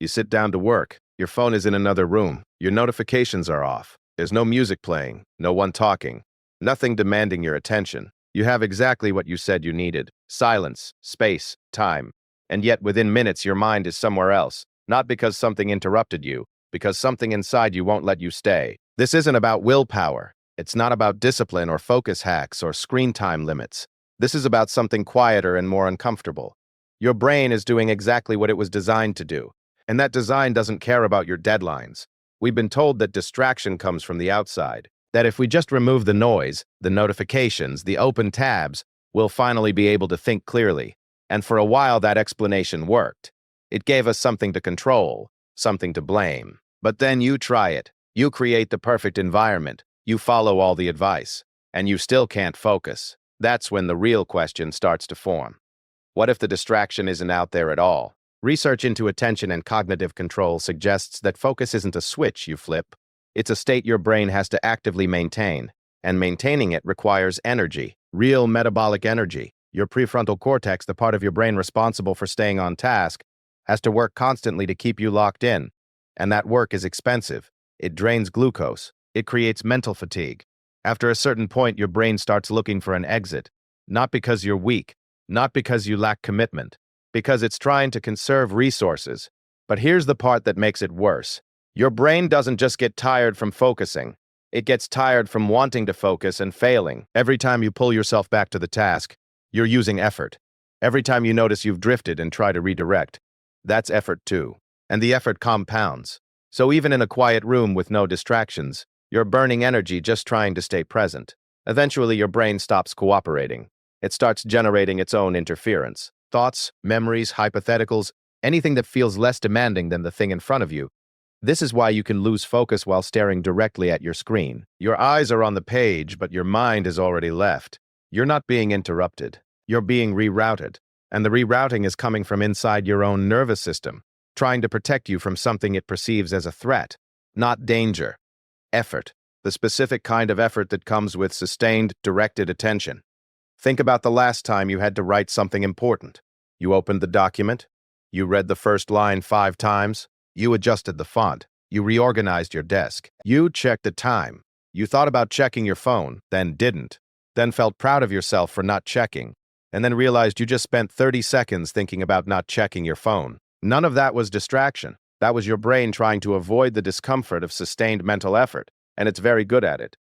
You sit down to work. Your phone is in another room. Your notifications are off. There's no music playing, no one talking, nothing demanding your attention. You have exactly what you said you needed: silence, space, time. And yet within minutes your mind is somewhere else, not because something interrupted you, because something inside you won't let you stay. This isn't about willpower. It's not about discipline or focus hacks or screen time limits. This is about something quieter and more uncomfortable. Your brain is doing exactly what it was designed to do, and that design doesn't care about your deadlines. We've been told that distraction comes from the outside, that if we just remove the noise, the notifications, the open tabs, we'll finally be able to think clearly. And for a while that explanation worked. It gave us something to control, something to blame. But then you try it. You create the perfect environment. You follow all the advice. And you still can't focus. That's when the real question starts to form. What if the distraction isn't out there at all? Research into attention and cognitive control suggests that focus isn't a switch you flip. It's a state your brain has to actively maintain. And maintaining it requires energy, real metabolic energy. Your prefrontal cortex, the part of your brain responsible for staying on task, has to work constantly to keep you locked in. And that work is expensive. It drains glucose. It creates mental fatigue. After a certain point, your brain starts looking for an exit. Not because you're weak, not because you lack commitment, because it's trying to conserve resources. But here's the part that makes it worse. Your brain doesn't just get tired from focusing. It gets tired from wanting to focus and failing. Every time you pull yourself back to the task, you're using effort. Every time you notice you've drifted and try to redirect, that's effort too. And the effort compounds. So even in a quiet room with no distractions, you're burning energy just trying to stay present. Eventually, your brain stops cooperating. It starts generating its own interference. Thoughts, memories, hypotheticals, anything that feels less demanding than the thing in front of you. This is why you can lose focus while staring directly at your screen. Your eyes are on the page, but your mind has already left. You're not being interrupted. You're being rerouted. And the rerouting is coming from inside your own nervous system, trying to protect you from something it perceives as a threat, not danger. Effort. The specific kind of effort that comes with sustained, directed attention. Think about the last time you had to write something important. You opened the document. You read the first line 5 times. You adjusted the font. You reorganized your desk. You checked the time. You thought about checking your phone, then didn't. Then felt proud of yourself for not checking, and then realized you just spent 30 seconds thinking about not checking your phone. None of that was distraction. That was your brain trying to avoid the discomfort of sustained mental effort, and it's very good at it.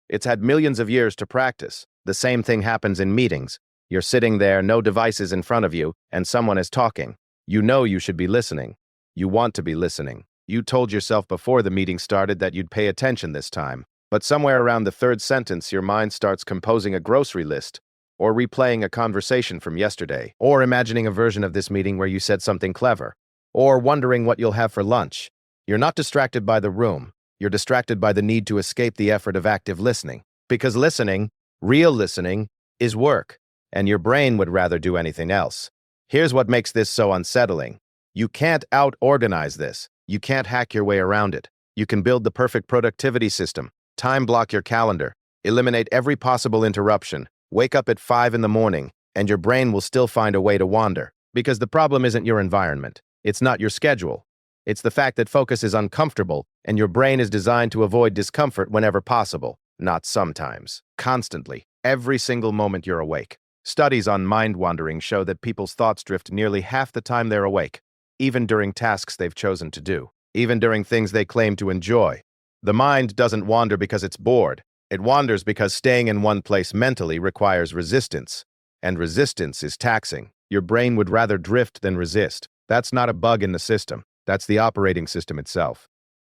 It's had millions of years to practice. The same thing happens in meetings. You're sitting there, no devices in front of you, and someone is talking. You know you should be listening. You want to be listening. You told yourself before the meeting started that you'd pay attention this time. But somewhere around the third sentence, your mind starts composing a grocery list, or replaying a conversation from yesterday, or imagining a version of this meeting where you said something clever, or wondering what you'll have for lunch. You're not distracted by the room. You're distracted by the need to escape the effort of active listening. Because listening, real listening, is work, and your brain would rather do anything else. Here's what makes this so unsettling. You can't out-organize this. You can't hack your way around it. You can build the perfect productivity system. Time block your calendar, eliminate every possible interruption, wake up at 5 in the morning, and your brain will still find a way to wander. Because the problem isn't your environment. It's not your schedule. It's the fact that focus is uncomfortable, and your brain is designed to avoid discomfort whenever possible. Not sometimes. Constantly. Every single moment you're awake. Studies on mind wandering show that people's thoughts drift nearly half the time they're awake, even during tasks they've chosen to do, even during things they claim to enjoy. The mind doesn't wander because it's bored. It wanders because staying in one place mentally requires resistance. And resistance is taxing. Your brain would rather drift than resist. That's not a bug in the system. That's the operating system itself.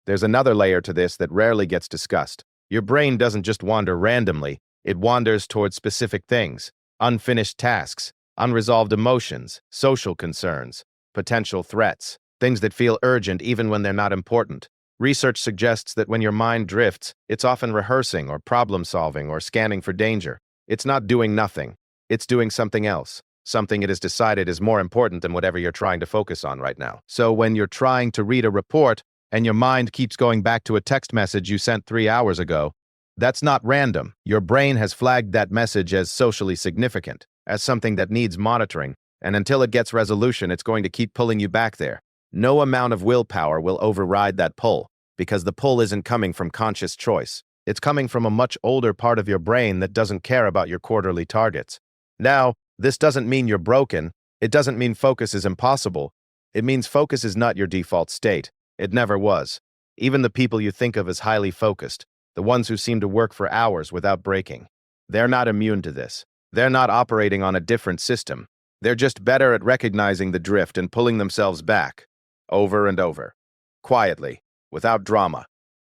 There's another layer to this that rarely gets discussed. Your brain doesn't just wander randomly. It wanders towards specific things, unfinished tasks, unresolved emotions, social concerns, potential threats, things that feel urgent even when they're not important. Research suggests that when your mind drifts, it's often rehearsing or problem-solving or scanning for danger. It's not doing nothing. It's doing something else, something it has decided is more important than whatever you're trying to focus on right now. So when you're trying to read a report and your mind keeps going back to a text message you sent 3 hours ago, that's not random. Your brain has flagged that message as socially significant, as something that needs monitoring, and until it gets resolution, it's going to keep pulling you back there. No amount of willpower will override that pull, because the pull isn't coming from conscious choice. It's coming from a much older part of your brain that doesn't care about your quarterly targets. Now, this doesn't mean you're broken. It doesn't mean focus is impossible. It means focus is not your default state. It never was. Even the people you think of as highly focused, the ones who seem to work for hours without breaking, they're not immune to this. They're not operating on a different system. They're just better at recognizing the drift and pulling themselves back, over and over, quietly, without drama,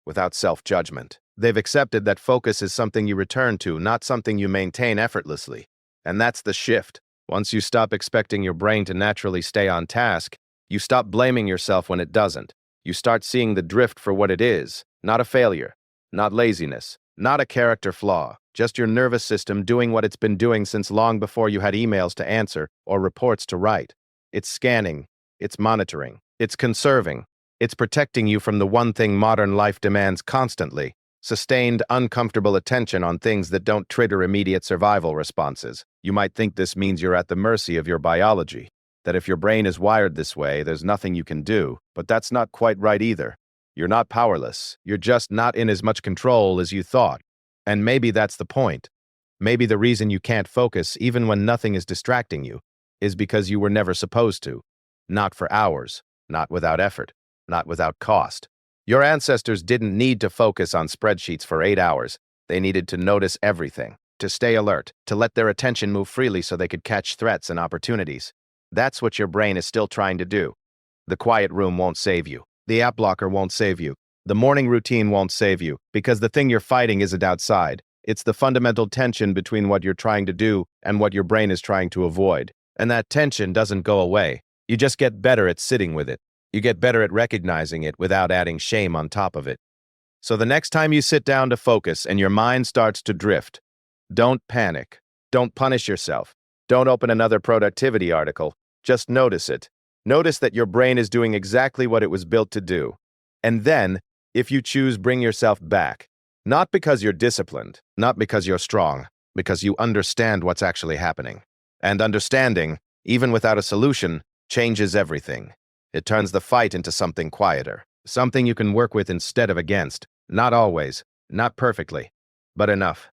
without self-judgment. They've accepted that focus is something you return to, not something you maintain effortlessly. And that's the shift. Once you stop expecting your brain to naturally stay on task, you stop blaming yourself when it doesn't. You start seeing the drift for what it is, not a failure, not laziness, not a character flaw, just your nervous system doing what it's been doing since long before you had emails to answer or reports to write. It's scanning, it's monitoring, it's conserving, it's protecting you from the one thing modern life demands constantly: sustained, uncomfortable attention on things that don't trigger immediate survival responses. You might think this means you're at the mercy of your biology, that if your brain is wired this way, there's nothing you can do, but that's not quite right either. You're not powerless, you're just not in as much control as you thought. And maybe that's the point. Maybe the reason you can't focus, even when nothing is distracting you, is because you were never supposed to. Not for hours, not without effort, not without cost. Your ancestors didn't need to focus on spreadsheets for 8 hours. They needed to notice everything, to stay alert, to let their attention move freely so they could catch threats and opportunities. That's what your brain is still trying to do. The quiet room won't save you. The app blocker won't save you. The morning routine won't save you, because the thing you're fighting isn't outside. It's the fundamental tension between what you're trying to do and what your brain is trying to avoid. And that tension doesn't go away. You just get better at sitting with it. You get better at recognizing it without adding shame on top of it. So the next time you sit down to focus and your mind starts to drift, don't panic. Don't punish yourself. Don't open another productivity article. Just notice it. Notice that your brain is doing exactly what it was built to do. And then, if you choose, bring yourself back. Not because you're disciplined, not because you're strong, because you understand what's actually happening. And understanding, even without a solution, changes everything. It turns the fight into something quieter, something you can work with instead of against. Not always, not perfectly, but enough.